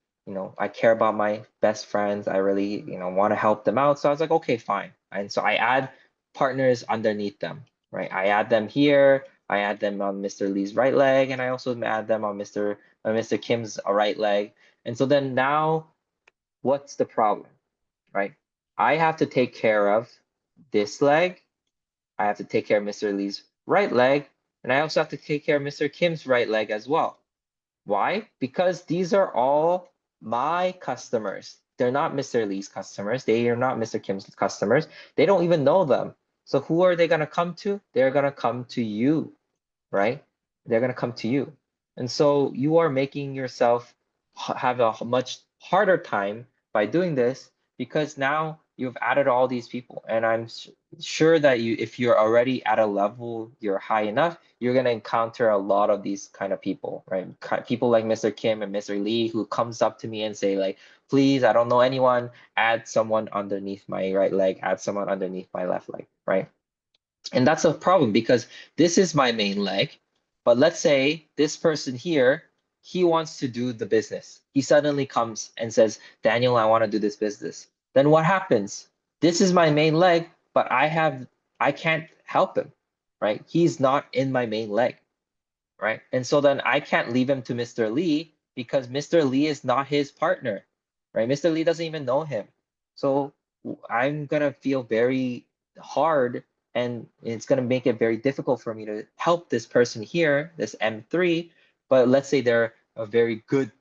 I care about my best friends. I really, want to help them out. So I was like, okay, fine. And so I add partners underneath them, right? I add them here. I add them on Mr. Lee's right leg, and I also add them on Mr. Kim's right leg. And so then now, what's the problem, right? I have to take care of this leg. I have to take care of Mr. Lee's right leg, and I also have to take care of Mr. Kim's right leg as well. Why? Because these are all my customers. They're not Mr. Lee's customers. They are not Mr. Kim's customers. They don't even know them. So who are they going to come to? They're going to come to you, right? They're going to come to you. And so you are making yourself have a much harder time by doing this, because now you've added all these people. And I'm sure that if you're already at a level, you're high enough, you're going to encounter a lot of these kind of people, right? People like Mr. Kim and Mr. Lee who comes up to me and say like, please, I don't know anyone, add someone underneath my right leg, add someone underneath my left leg, right? And that's a problem, because this is my main leg. But let's say this person here, he wants to do the business. He suddenly comes and says, Daniel, I want to do this business. Then what happens? This is my main leg, but I can't help him, right? He's not in my main leg, right? And so then I can't leave him to Mr. Lee, because Mr. Lee is not his partner, right? Mr. Lee doesn't even know him. So I'm going to feel very hard, and it's going to make it very difficult for me to help this person here, this M3. But let's say they're a very good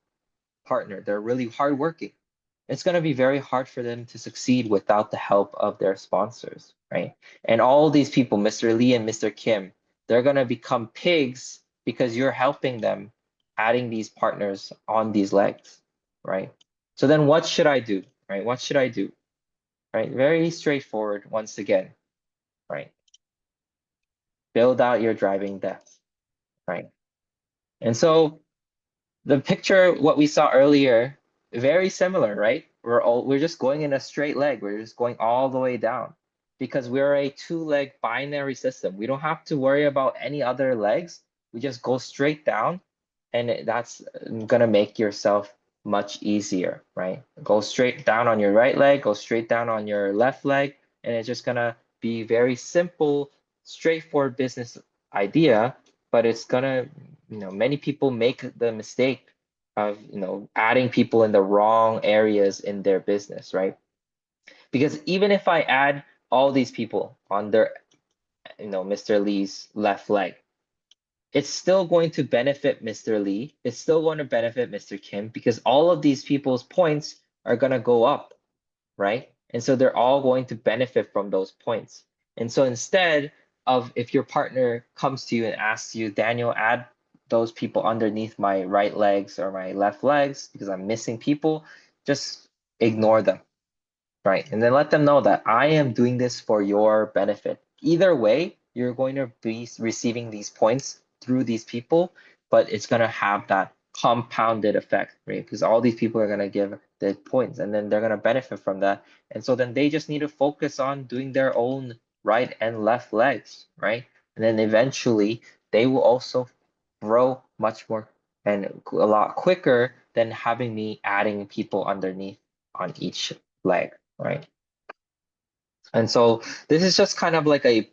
partner. They're really hardworking. It's going to be very hard for them to succeed without the help of their sponsors, right? And all these people, Mr. Lee and Mr. Kim, they're going to become pigs because you're helping them adding these partners on these legs, right? So then what should I do, right? What should I do, right? Very straightforward once again, right? Build out your driving depth, right? And so the picture, what we saw earlier, very similar, right? We're just going in a straight leg. We're just going all the way down, because we're a two-leg binary system. We don't have to worry about any other legs. We just go straight down, and that's gonna make yourself much easier, right? Go straight down on your right leg, go straight down on your left leg, and it's just gonna be very simple straightforward business idea, but it's gonna, many people make the mistake of, adding people in the wrong areas in their business, right? Because even if I add all these people on their, Mr. Lee's left leg, it's still going to benefit Mr. Lee. It's still going to benefit Mr. Kim because all of these people's points are going to go up, right? And so they're all going to benefit from those points. And so instead of if your partner comes to you and asks you, Daniel, add those people underneath my right legs or my left legs because I'm missing people, just ignore them, right? And then let them know that I am doing this for your benefit. Either way, you're going to be receiving these points through these people, but it's going to have that compounded effect, right? Because all these people are going to give the points and then they're going to benefit from that. And so then they just need to focus on doing their own right and left legs, right? And then eventually they will also grow much more and a lot quicker than having me adding people underneath on each leg, right? And so this is just kind of like a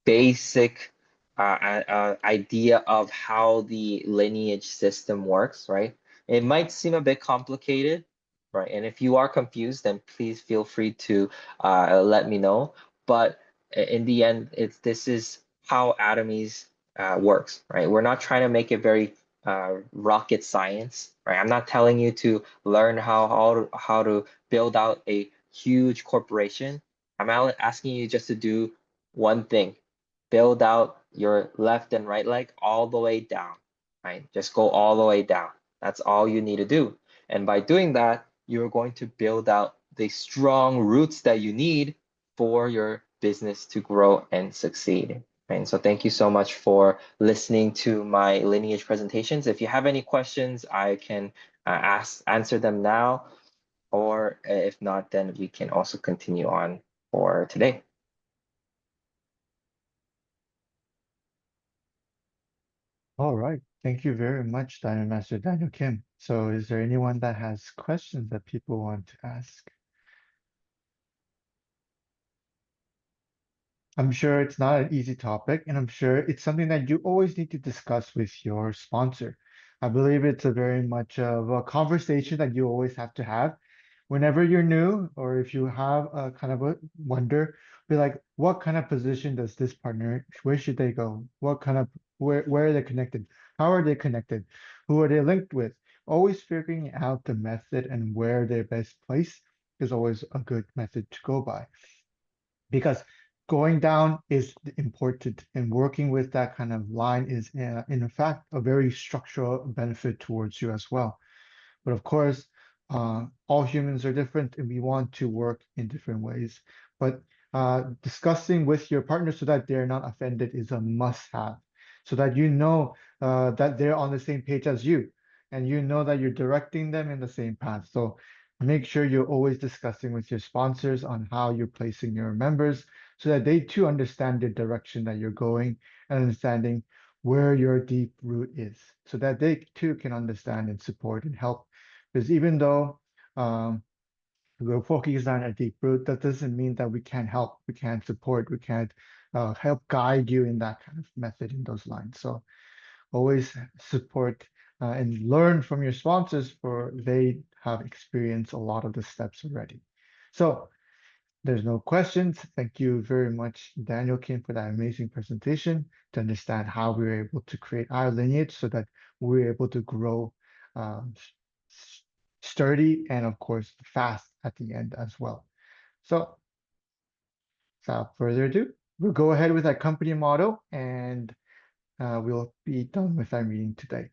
basic idea of how the lineage system works, right? It might seem a bit complicated, right? And if you are confused, then please feel free to let me know. But in the end, this is how Atomies works, right? We're not trying to make it very rocket science, right? I'm not telling you to learn how to build out a huge corporation. I'm asking you just to do one thing. Build out your left and right leg all the way down, right? Just go all the way down. That's all you need to do. And by doing that, you're going to build out the strong roots that you need for your business to grow and succeed. And so thank you so much for listening to my lineage presentations. If you have any questions, I can answer them now, or if not, then we can also continue on for today. All right. Thank you very much, Diamond Master Daniel Kim. So is there anyone that has questions that people want to ask? I'm sure it's not an easy topic, and I'm sure it's something that you always need to discuss with your sponsor. I believe it's a very much of a conversation that you always have to have. Whenever you're new, or if you have a kind of a wonder, be like, what kind of position does this partner, where should they go? What kind of, where are they connected? How are they connected? Who are they linked with? Always figuring out the method and where they're best placed is always a good method to go by. Because going down is important, and working with that kind of line is in fact a very structural benefit towards you as well. But of course, all humans are different and we want to work in different ways. But discussing with your partner so that they're not offended is a must-have, so that you know that they're on the same page as you, and you know that you're directing them in the same path. So make sure you're always discussing with your sponsors on how you're placing your members so that they too understand the direction that you're going and understanding where your deep root is, so that they too can understand and support and help. Because even though we're focused on a deep root, that doesn't mean that we can't help, we can't support, we can't help guide you in that kind of method in those lines. So always support and learn from your sponsors, for they have experienced a lot of the steps already. So there's no questions. Thank you very much, Daniel Kim, for that amazing presentation to understand how we were able to create our lineage so that we're able to grow sturdy and of course fast at the end as well. So without further ado, we'll go ahead with our company motto, and we'll be done with our meeting today.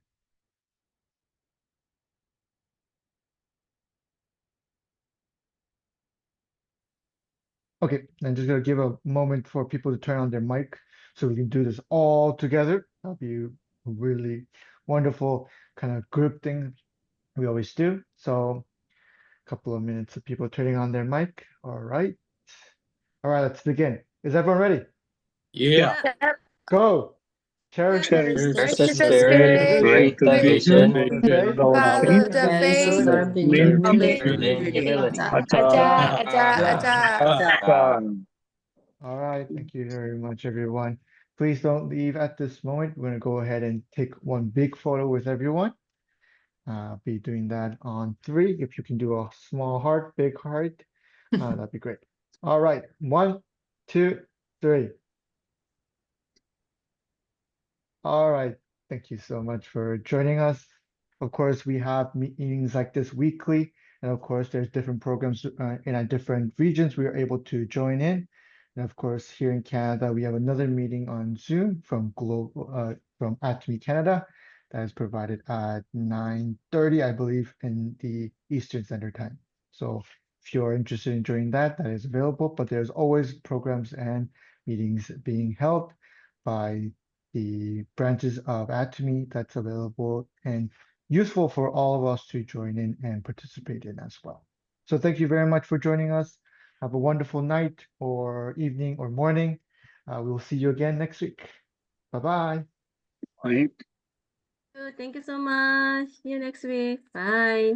Okay, I'm just gonna give a moment for people to turn on their mic so we can do this all together. That'll be a really wonderful kind of group thing we always do. So a couple of minutes of people turning on their mic. All right. All right, let's begin. Is everyone ready? Yeah. Go. Cherish the Cherish the the spirit, create the vision, follow the faith, serve in live humility. in humility. 아자, 아자, 아자. 아자. All right, thank you very much, everyone. Please don't leave at this moment. We're gonna go ahead and take one big photo with everyone. Be doing that on 3. If you can do a small heart, big heart, that'd be great. All right, 1, 2, 3. All right, thank you so much for joining us. Of course, we have meetings like this weekly, and of course, there's different programs in our different regions we are able to join in. And of course, here in Canada, we have another meeting on Zoom from Atomy Canada that is provided at 9:30, I believe, in the Eastern Standard Time. So if you're interested in joining that, that is available, but there's always programs and meetings being held by the branches of Atomy that's available and useful for all of us to join in and participate in as well. So thank you very much for joining us. Have a wonderful night or evening or morning. We'll see you again next week. Bye-bye. Bye. Thank you so much. See you next week. Bye.